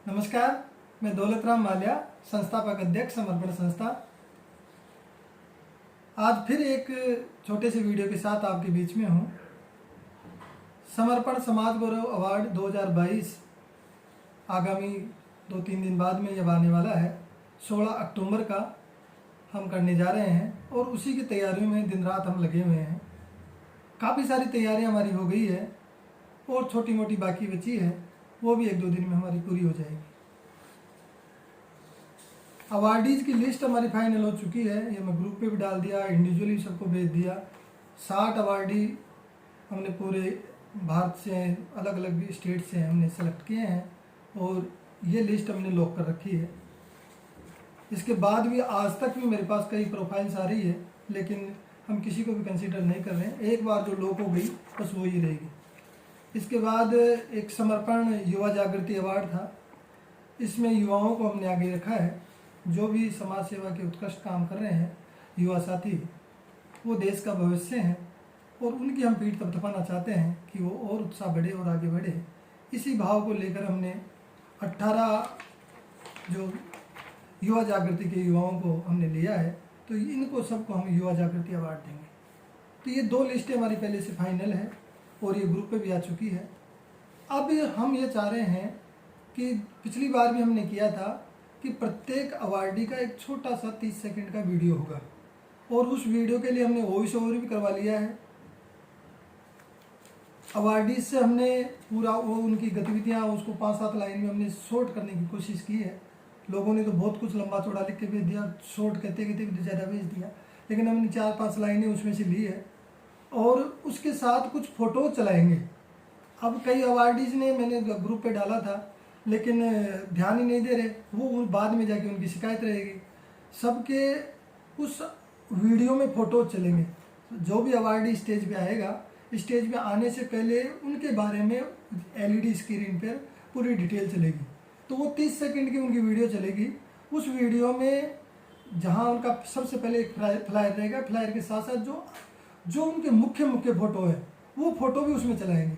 नमस्कार, मैं दौलतराम माल्या, संस्थापक अध्यक्ष समर्पण संस्था। आज फिर एक छोटे से वीडियो के साथ आपके बीच में हूँ। समर्पण समाज गौरव अवार्ड 2022 आगामी 2-3 दिन बाद में जब आने वाला है। 16 अक्टूबर का हम करने जा रहे हैं और उसी की तैयारियों में दिन रात हम लगे हुए हैं। काफ़ी सारी तैयारियां हमारी हो गई है और छोटी मोटी बाकी बची है, वो भी 1-2 दिन में हमारी पूरी हो जाएगी। अवार्डीज़ की लिस्ट हमारी फाइनल हो चुकी है, ये मैं ग्रुप पे भी डाल दिया, इंडिविजुअली सबको भेज दिया। 60 अवार्डी हमने पूरे भारत से, अलग अलग स्टेट से हमने सेलेक्ट किए हैं और ये लिस्ट हमने लॉक कर रखी है। इसके बाद भी आज तक भी मेरे पास कई प्रोफाइल्स आ रही है, लेकिन हम किसी को भी कंसीडर नहीं कर रहे हैं। एक बार जो लॉक हो गई बस वो ही रहेगी। इसके बाद एक समर्पण युवा जागृति अवार्ड था, इसमें युवाओं को हमने आगे रखा है। जो भी समाज सेवा के उत्कृष्ट काम कर रहे हैं युवा साथी, वो देश का भविष्य हैं और उनकी हम पीठ थपथपाना चाहते हैं कि वो और उत्साह बढ़े और आगे बढ़े। इसी भाव को लेकर हमने 18 जो युवा जागृति के युवाओं को हमने लिया है, तो इनको सबको हम युवा जागृति अवार्ड देंगे। तो ये 2 लिस्टें हमारी पहले से फाइनल है और ये ग्रुप पे भी आ चुकी है। अब हम ये चाह रहे हैं कि पिछली बार भी हमने किया था कि प्रत्येक अवार्डी का एक छोटा सा 30 सेकंड का वीडियो होगा और उस वीडियो के लिए हमने वॉइस ओवर भी करवा लिया है। अवार्डी से हमने पूरा वो उनकी गतिविधियां उसको 5-7 लाइन में हमने शॉर्ट करने की कोशिश की है। लोगों ने तो बहुत कुछ लंबा चौड़ा लिख के भेज दिया, शॉर्ट कहते कहते भी ज़्यादा भेज दिया, लेकिन हमने 4-5 लाइनें उसमें से ली है और उसके साथ कुछ फ़ोटो चलाएँगे। अब कई अवार्डीज़ ने मैंने ग्रुप पे डाला था, लेकिन ध्यान ही नहीं दे रहे, वो बाद में जाके उनकी शिकायत रहेगी। सबके उस वीडियो में फ़ोटो चलेंगे। जो भी अवार्डी स्टेज पे आएगा, स्टेज पे आने से पहले उनके बारे में LED स्क्रीन पर पूरी डिटेल चलेगी। तो वो 30 सेकंड की उनकी वीडियो चलेगी। उस वीडियो में जहाँ उनका सबसे पहले एक फ्लायर रहेगा, फ्लायर के साथ साथ जो उनके मुख्य फ़ोटो है वो फ़ोटो भी उसमें चलाएंगे।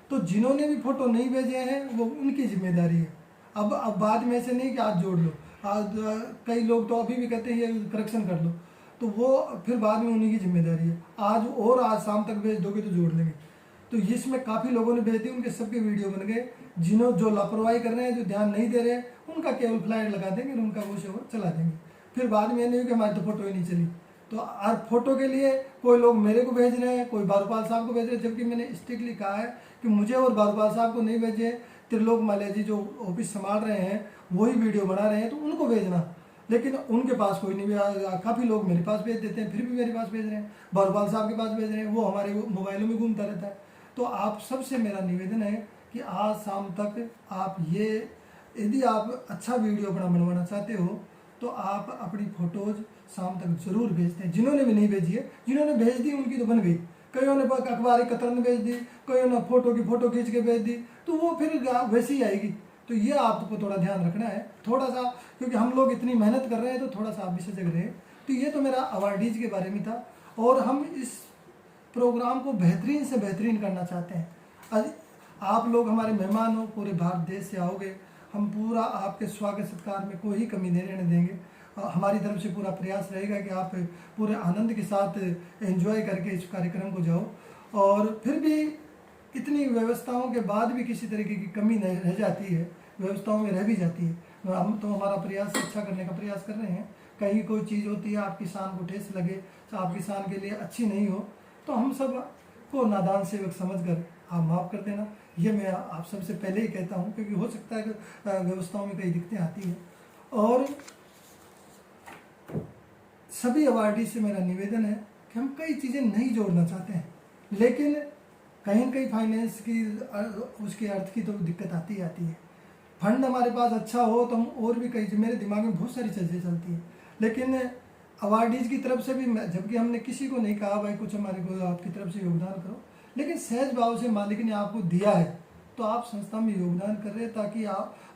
तो जिन्होंने भी फ़ोटो नहीं भेजे हैं वो उनकी जिम्मेदारी है। अब बाद में ऐसे नहीं कि आज जोड़ लो, आज कई लोग तो अभी भी कहते हैं ये करेक्शन कर लो, तो वो फिर बाद में उन्हीं की जिम्मेदारी है। आज शाम तक भेज दोगे तो जोड़ लेंगे। तो इसमें काफ़ी लोगों ने भेज दी, उनके सबके वीडियो बन गए। जो लापरवाही कर रहे हैं, जो ध्यान नहीं दे रहे हैं, उनका केवल फ्लायर लगा देंगे और उनका वो शो चला देंगे। फिर बाद में नहीं कि हमारी तो फ़ोटो ही नहीं चली। तो आज फोटो के लिए कोई लोग मेरे को भेज रहे हैं, कोई बारूपाल साहब को भेज रहे हैं, जबकि मैंने स्ट्रिक्टली कहा है कि मुझे और बारूपाल साहब को नहीं भेजे। त्रिलोक माल्या जी जो ऑफिस संभाल रहे हैं वही वीडियो बना रहे हैं, तो उनको भेजना। लेकिन उनके पास कोई नहीं भेजा। काफ़ी लोग मेरे पास भेज देते हैं, फिर भी मेरे पास भेज रहे हैं, बारूपाल साहब के पास भेज रहे हैं, वो हमारे मोबाइलों में घूमता रहता है। तो आप सबसे मेरा निवेदन है कि आज शाम तक आप यदि आप अच्छा वीडियो अपना बनवाना चाहते हो तो आप अपनी फ़ोटोज़ शाम तक ज़रूर भेजते हैं। जिन्होंने भी नहीं भेजी है, जिन्होंने भेज दी उनकी तो बन गई। कईयों ने अखबारी कतरन भेज दी, कईयों ने फ़ोटो खींच के भेज दी, तो वो फिर वैसे ही आएगी। तो ये आपको थोड़ा ध्यान रखना है, थोड़ा सा, क्योंकि हम लोग इतनी मेहनत कर रहे हैं, तो थोड़ा सा आप भी सजग रहे। तो ये तो मेरा अवार्डीज़ के बारे में था और हम इस प्रोग्राम को बेहतरीन से बेहतरीन करना चाहते हैं। आप लोग हमारे मेहमान हो, पूरे भारत देश से आओगे, हम पूरा आपके स्वागत सत्कार में कोई कमी नहीं रहने देंगे। हमारी तरफ से पूरा प्रयास रहेगा कि आप पूरे आनंद के साथ एंजॉय करके इस कार्यक्रम को जाओ। और फिर भी इतनी व्यवस्थाओं के बाद भी किसी तरीके की कमी नहीं रह जाती है, व्यवस्थाओं में रह भी जाती है। हम तो हमारा प्रयास अच्छा करने का प्रयास कर रहे हैं। कहीं कोई चीज़ होती है आप किसान को ठेस लगे, तो आप किसान के लिए अच्छी नहीं हो, तो हम सब को नादान सेवक समझकर आप माफ़ कर देना। ये मैं आप सबसे पहले ही कहता हूँ, क्योंकि हो सकता है कि व्यवस्थाओं में कई दिक्कतें आती हैं। और सभी अवार्डी से मेरा निवेदन है कि हम कई चीज़ें नहीं जोड़ना चाहते हैं, लेकिन कहीं कहीं फाइनेंस की उसके अर्थ की तो दिक्कत आती है। फंड हमारे पास अच्छा हो तो हम और भी कई, मेरे दिमाग में बहुत सारी चीज़ें चलती हैं, लेकिन अवार्डीज़ की तरफ से भी, जबकि हमने किसी को नहीं कहा भाई कुछ हमारे को आपकी तरफ से योगदान करो, लेकिन सहज भाव से मालिक ने आपको दिया है तो आप संस्था में योगदान कर रहे हैं, ताकि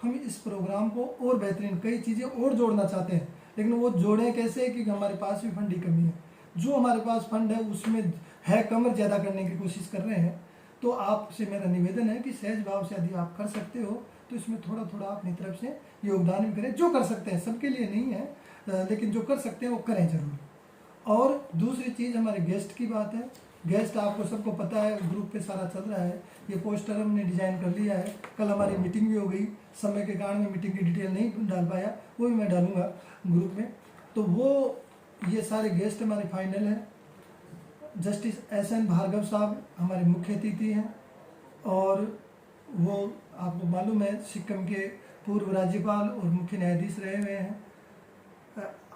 हम इस प्रोग्राम को और बेहतरीन, कई चीज़ें और जोड़ना चाहते हैं, लेकिन वो जोड़ें कैसे, क्योंकि हमारे पास भी फंड की कमी है। जो हमारे पास फंड है उसमें है कम और ज़्यादा करने की कोशिश कर रहे हैं। तो आपसे मेरा निवेदन है कि सहज भाव से यदि आप कर सकते हो तो इसमें थोड़ा थोड़ा अपनी तरफ से योगदान भी करें, जो कर सकते हैं, सबके लिए नहीं है लेकिन जो कर सकते हैं वो करें जरूर। और दूसरी चीज़ हमारे गेस्ट की बात है। गेस्ट आपको सबको पता है, ग्रुप पे सारा चल रहा है, ये पोस्टर हमने डिज़ाइन कर लिया है। कल हमारी मीटिंग भी हो गई, समय के कारण मैं मीटिंग की डिटेल नहीं डाल पाया, वो भी मैं डालूंगा ग्रुप में। तो वो ये सारे गेस्ट हमारे फाइनल हैं। जस्टिस SN भार्गव साहब हमारे मुख्य अतिथि हैं, और वो आपको मालूम है सिक्किम के पूर्व राज्यपाल और मुख्य न्यायाधीश रहे हुए हैं।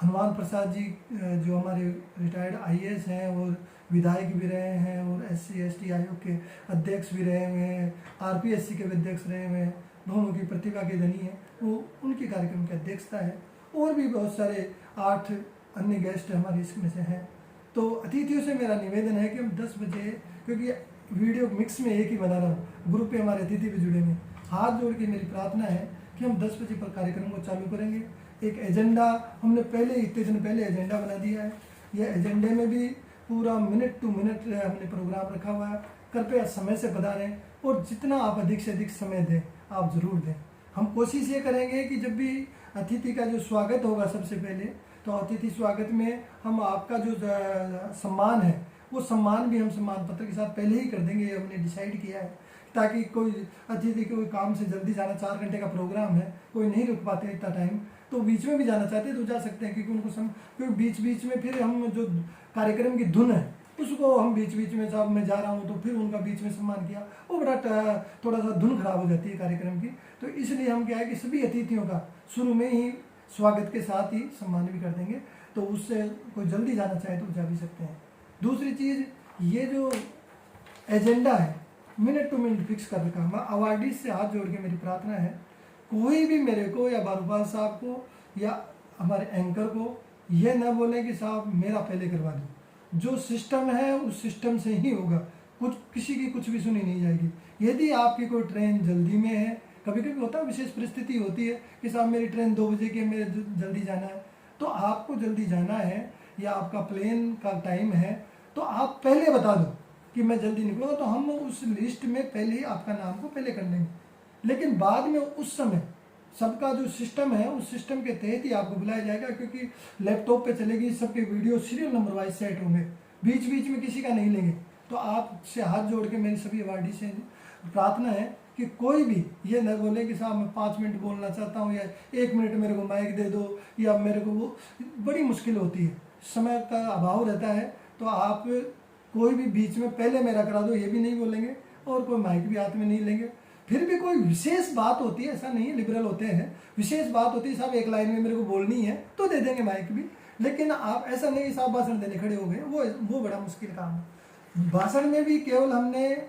हनुमान प्रसाद जी जो हमारे रिटायर्ड IAS हैं और विधायक भी रहे हैं, और SC/ST आयोग के अध्यक्ष भी रहे हुए हैं, RPSC के भी अध्यक्ष रहे हुए हैं, दोनों की प्रतिभा के धनी है, वो उनकी कार्यक्रम की अध्यक्षता है। और भी बहुत सारे 8 अन्य गेस्ट हमारे इसमें से हैं। तो अतिथियों से मेरा निवेदन है कि हम 10 बजे, क्योंकि वीडियो मिक्स में एक ही बना रहा हूँ, ग्रुप पे हमारे अतिथि भी जुड़े हुए, हाथ जोड़ के मेरी प्रार्थना है कि हम 10 बजे पर कार्यक्रम को चालू करेंगे। एक एजेंडा हमने पहले, इतने दिन पहले एजेंडा बना दिया है। यह एजेंडे में भी पूरा मिनट टू मिनट हमने प्रोग्राम रखा हुआ है। कृपया समय से पधारें, और जितना आप अधिक से अधिक समय दें आप ज़रूर दें। हम कोशिश ये करेंगे कि जब भी अतिथि का जो स्वागत होगा, सबसे पहले तो अतिथि स्वागत में हम आपका जो सम्मान है, वो सम्मान भी हम सम्मान पत्र के साथ पहले ही कर देंगे, ये हमने डिसाइड किया है, ताकि कोई अतिथि कोई काम से जल्दी जाना, 4 घंटे का प्रोग्राम है, कोई नहीं रुक पाते इतना टाइम, तो बीच में भी जाना चाहते हैं तो जा सकते हैं, क्योंकि उनको क्योंकि बीच बीच में फिर हम जो कार्यक्रम की धुन है उसको हम बीच बीच में, जब मैं जा रहा हूँ तो फिर उनका बीच में सम्मान किया, वो बड़ा थोड़ा सा धुन खराब हो जाती है कार्यक्रम की। तो इसलिए हम क्या है कि सभी अतिथियों का शुरू में ही स्वागत के साथ ही सम्मान भी कर देंगे, तो उससे कोई जल्दी जाना चाहे तो जा भी सकते हैं। दूसरी चीज़, ये जो एजेंडा है मिनट टू मिनट फिक्स कर रखा। मैं अवार्डीज से हाथ जोड़ के मेरी प्रार्थना है, कोई भी मेरे को या बारूपाल साहब को या हमारे एंकर को ये ना बोले कि साहब मेरा पहले करवा दो। जो सिस्टम है उस सिस्टम से ही होगा, कुछ किसी की कुछ भी सुनी नहीं जाएगी। यदि आपकी कोई ट्रेन जल्दी में है, कभी कभी होता है, विशेष परिस्थिति होती है कि साहब मेरी ट्रेन 2 बजे की है, मेरे जल्दी जाना है, तो आपको जल्दी जाना है या आपका प्लेन का टाइम है, तो आप पहले बता दो कि मैं जल्दी निकलूँगा, तो हम उस लिस्ट में पहले ही आपका नाम को पहले कर लेंगे। लेकिन बाद में उस समय सबका जो सिस्टम है उस सिस्टम के तहत ही आपको बुलाया जाएगा, क्योंकि लैपटॉप पे चलेगी, सबके video serial number wise set होंगे, बीच बीच में किसी का नहीं लेंगे। तो आपसे हाथ जोड़ के मेरी सभी अवार्डी से प्रार्थना है कि कोई भी ये न बोले कि साहब मैं 5 मिनट बोलना चाहता हूँ या 1 मिनट मेरे को माइक दे दो, या मेरे को, वो बड़ी मुश्किल होती है, समय का अभाव रहता है। तो आप कोई भी बीच में पहले मेरा करा दो, ये भी नहीं बोलेंगे, और कोई माइक भी हाथ में नहीं लेंगे। फिर भी कोई विशेष बात होती है, ऐसा नहीं है, लिबरल होते हैं, विशेष बात होती है साहब 1 लाइन में मेरे को बोलनी है तो दे देंगे माइक भी। लेकिन आप ऐसा नहीं साहब भाषण देने खड़े हो गए, वो बड़ा मुश्किल काम है। भाषण में भी केवल हमने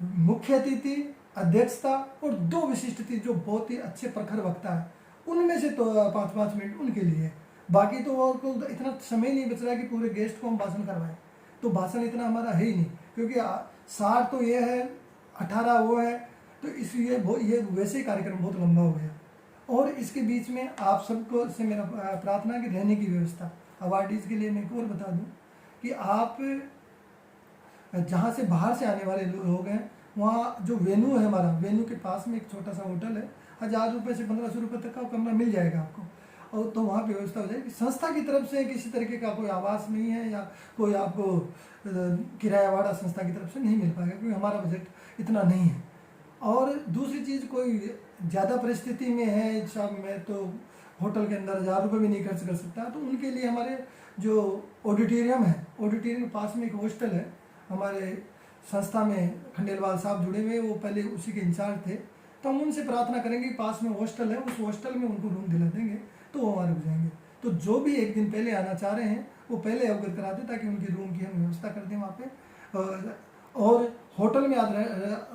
मुख्य अतिथि, अध्यक्षता और 2 विशिष्ट अतिथि जो बहुत ही अच्छे प्रखर वक्ता है, उनमें से तो 5-5 मिनट उनके लिए, बाकी तो और को इतना समय नहीं बच रहा है कि पूरे गेस्ट को हम भाषण करवाएं। तो भाषण इतना हमारा है ही नहीं, क्योंकि 60 तो ये है, 18 वो है, तो इसलिए ये वैसे ही कार्यक्रम बहुत लंबा हो गया। और इसके बीच में आप सबको से मेरा प्रार्थना की रहने की व्यवस्था, अवार्डीज के लिए मैं एक और बता दूं कि आप जहाँ से बाहर से आने वाले लोग हैं, वहाँ जो वेन्यू है हमारा, वेन्यू के पास में एक छोटा सा होटल है, 1000 रुपये से 1500 रुपये तक का कमरा मिल जाएगा आपको, और तो वहाँ पे व्यवस्था हो जाएगी। संस्था की तरफ से किसी तरीके का कोई आवास नहीं है या कोई आपको किराया वाड़ा संस्था की तरफ से नहीं मिल पाएगा, क्योंकि हमारा बजट इतना नहीं है। और दूसरी चीज़, कोई ज़्यादा परिस्थिति में है, साहब मैं तो होटल के अंदर 1000 रुपये भी नहीं खर्च कर सकता, तो उनके लिए हमारे जो ऑडिटोरियम है, ऑडिटोरियम के पास में एक हॉस्टल है, हमारे संस्था में खंडेलवाल साहब जुड़े हुए, वो पहले उसी के इंचार्ज थे, तो हम उनसे प्रार्थना करेंगे, पास में हॉस्टल है, उस हॉस्टल में उनको रूम दिला देंगे तो वो वहाँ रुक जाएंगे। तो जो भी एक दिन पहले आना चाह रहे हैं वो पहले अवगत करा दें, ताकि उनकी रूम की हम व्यवस्था कर दें वहाँ पे। और होटल में आप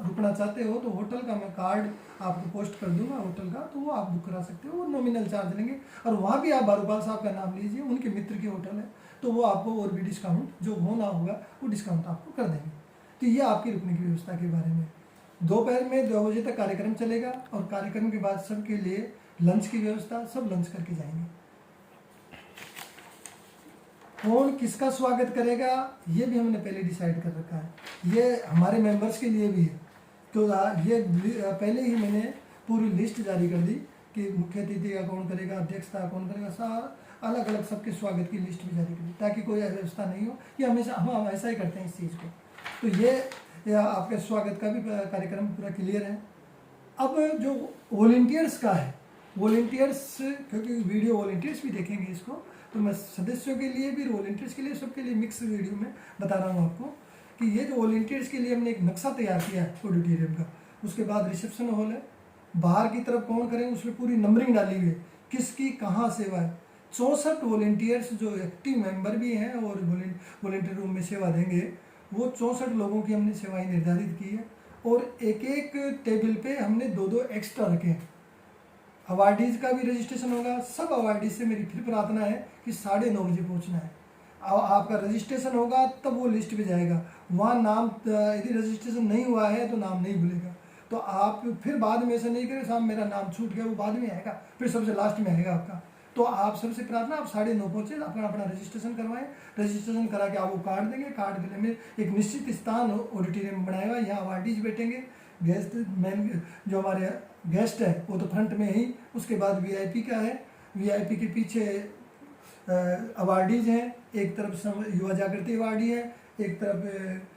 रुकना चाहते हो तो होटल का मैं कार्ड आपको पोस्ट कर दूंगा होटल का, तो वो आप बुक करा सकते हो, वो नॉमिनल चार्ज लेंगे। और वहाँ भी आप बारूपाल साहब का नाम लीजिए, उनके मित्र की होटल है, तो वो आपको और भी डिस्काउंट जो होना होगा वो डिस्काउंट आपको कर देंगे। तो ये आपकी रुकने की व्यवस्था के बारे में। दोपहर में 2 बजे तक कार्यक्रम चलेगा, और कार्यक्रम के बाद सबके लिए लंच की व्यवस्था, सब लंच करके जाएंगे। कौन किसका स्वागत करेगा ये भी हमने पहले डिसाइड कर रखा है, ये हमारे मेंबर्स के लिए भी है, तो ये पहले ही मैंने पूरी लिस्ट जारी कर दी कि मुख्य अतिथि का कौन करेगा, अध्यक्षता कौन करेगा, अलग अलग सबके स्वागत की लिस्ट भी जारी कर दी, ताकि कोई अव्यवस्था नहीं हो। ये हमेशा हम ऐसा ही करते हैं इस चीज़ को। तो ये आपके स्वागत का भी कार्यक्रम पूरा क्लियर है। अब जो वॉलेंटियर्स का है, वॉलेंटियर्स, क्योंकि वीडियो वॉलेंटियर्स भी देखेंगे इसको, तो मैं सदस्यों के लिए भी, वॉलेंटियर्स के लिए, सबके लिए मिक्स वीडियो में बता रहा हूँ आपको कि ये जो वॉलेंटियर्स के लिए हमने एक नक्शा तैयार किया है ऑडिटोरियम का। उसके बाद रिसेप्शन हॉल है, बाहर की तरफ कौन करें, उसमें पूरी नंबरिंग डाली हुई है, किसकी कहाँ सेवा है। 64 वॉलेंटियर्स जो एक्टिव मेंबर भी हैं और वॉलेंटियर रूम में सेवा देंगे, वो 64 लोगों की हमने सेवाएं निर्धारित की है। और एक एक टेबल पे हमने 2-2 एक्स्ट्रा रखे हैं। अवार्डीज का भी रजिस्ट्रेशन होगा। सब अवार्डीज से मेरी फिर प्रार्थना है कि 9:30 बजे पहुंचना है। आपका रजिस्ट्रेशन होगा तब वो लिस्ट पे जाएगा। वहाँ नाम, यदि रजिस्ट्रेशन नहीं हुआ है तो नाम नहीं भूलेगा। तो आप फिर बाद में ऐसा नहीं करें साहब मेरा नाम छूट गया, वो बाद में आएगा, फिर सबसे लास्ट में आएगा आपका। तो आप सबसे प्रार्थना, आप 9:30 पहुँचे, अपना अपना रजिस्ट्रेशन करवाएं। रजिस्ट्रेशन करा के आपको कार्ड देंगे। कार्ड देने में एक निश्चित स्थान ऑडिटोरियम में बनाया हुआ, यहाँ अवार्डीज बैठेंगे। गेस्ट, मेन जो हमारे गेस्ट है वो तो फ्रंट में ही, उसके बाद वीआईपी का है, वीआईपी के पीछे अवार्डीज हैं। एक तरफ युवा जागृति अवार्डी है, एक तरफ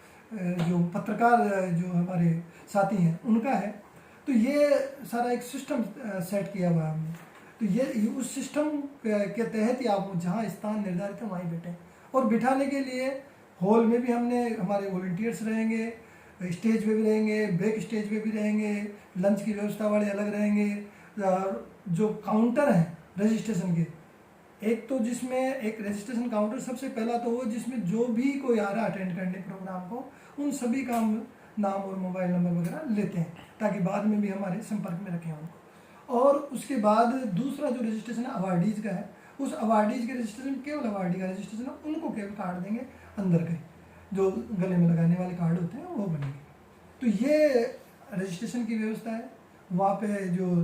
जो पत्रकार जो हमारे साथी हैं उनका है। तो ये सारा एक सिस्टम सेट किया हुआ है हमने। तो ये उस सिस्टम के तहत ही आप जहाँ स्थान निर्धारित है वहीं बैठें। और बिठाने के लिए हॉल में भी हमने हमारे वॉलंटियर्स रहेंगे, स्टेज पे भी रहेंगे, बैक स्टेज पे भी रहेंगे, लंच की व्यवस्था वाले अलग रहेंगे। जो काउंटर हैं रजिस्ट्रेशन के, एक तो जिसमें एक रजिस्ट्रेशन काउंटर सबसे पहला तो वो जिसमें जो भी कोई आ रहा है अटेंड करने प्रोग्राम को, उन सभी का नाम और मोबाइल नंबर वगैरह लेते हैं, ताकि बाद में भी हमारे संपर्क में रखें उनको। और उसके बाद दूसरा जो रजिस्ट्रेशन अवार्डीज का है, उस अवार्डीज के रजिस्ट्रेशन, केवल अवार्डी का रजिस्ट्रेशन है, उनको केवल कार्ड देंगे अंदर के, जो गले में लगाने वाले कार्ड होते हैं वो बनेंगे। तो ये रजिस्ट्रेशन की व्यवस्था है। वहाँ पे जो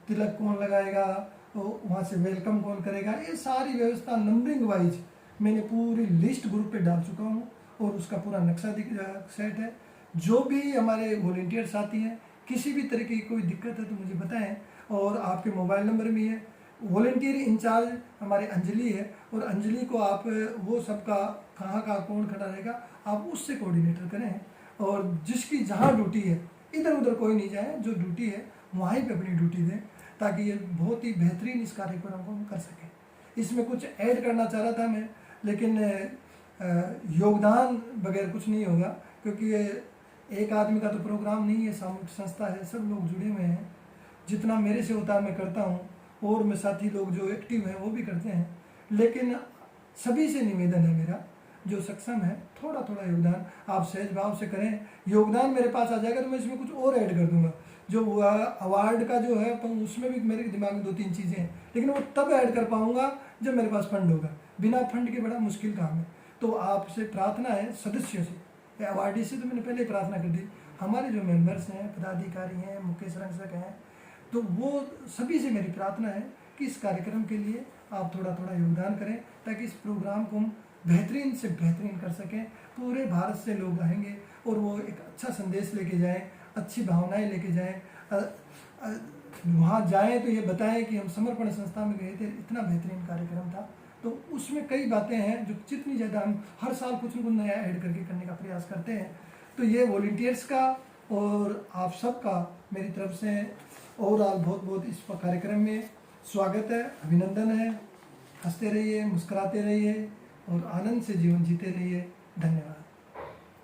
तिलक कौन लगाएगा, तो वहाँ से वेलकम कौन करेगा, ये सारी व्यवस्था नंबरिंग वाइज मैंने पूरी लिस्ट ग्रुप पे डाल चुका हूँ और उसका पूरा नक्शा सेट है। जो भी हमारे वॉलेंटियर साथी हैं, किसी भी तरीके की कोई दिक्कत है तो मुझे बताएं। और आपके मोबाइल नंबर भी है। वॉलेंटियर इंचार्ज हमारे अंजलि है, और अंजलि को आप वो सबका कहाँ का कौन खड़ा रहेगा आप उससे कोऑर्डिनेटर करें। और जिसकी जहाँ ड्यूटी है, इधर उधर कोई नहीं जाए, जो ड्यूटी है वहीं पे अपनी ड्यूटी दें, ताकि ये बहुत ही बेहतरीन इस कार्यक्रम को हम कर सकें। इसमें कुछ ऐड करना चाह रहा था मैं, लेकिन योगदान बगैर कुछ नहीं होगा, क्योंकि ये एक आदमी का तो प्रोग्राम नहीं है, सामूहिक संस्था है, सब लोग जुड़े हुए हैं। जितना मेरे से होता है मैं करता हूँ, और मैं साथी लोग जो एक्टिव हैं वो भी करते हैं। लेकिन सभी से निवेदन है मेरा, जो सक्षम है, थोड़ा थोड़ा योगदान आप सहज भाव से करें। योगदान मेरे पास आ जाएगा तो मैं इसमें कुछ और ऐड कर दूंगा। जो अवार्ड का जो है तो उसमें भी मेरे दिमाग में 2-3 चीज़ें हैं, लेकिन वो तब ऐड कर पाऊंगा जब मेरे पास फंड होगा। बिना फंड के बड़ा मुश्किल काम है। तो आपसे प्रार्थना है, सदस्यों से, अवार्डी से तो मैंने पहले ही प्रार्थना कर दी, हमारे जो मेंबर्स हैं, पदाधिकारी हैं, मुख्य संरक्षक हैं, तो वो सभी से मेरी प्रार्थना है कि इस कार्यक्रम के लिए आप थोड़ा थोड़ा योगदान करें, ताकि इस प्रोग्राम को हम बेहतरीन से बेहतरीन कर सकें। पूरे भारत से लोग आएंगे और वो एक अच्छा संदेश लेके जाएं, अच्छी भावनाएं लेके जाएं। वहाँ जाएं तो ये बताएं कि हम समर्पण संस्था में गए थे, इतना बेहतरीन कार्यक्रम था। तो उसमें कई बातें हैं जो जितनी ज़्यादा हम हर साल कुछ न कुछ नया ऐड करके करने का प्रयास करते हैं। तो ये वॉलंटियर्स का और आप सबका मेरी तरफ से ओवरऑल बहुत बहुत इस कार्यक्रम में स्वागत है, अभिनंदन है। हंसते रहिए, मुस्कुराते रहिए और आनंद से जीवन जीते रहिए। धन्यवाद।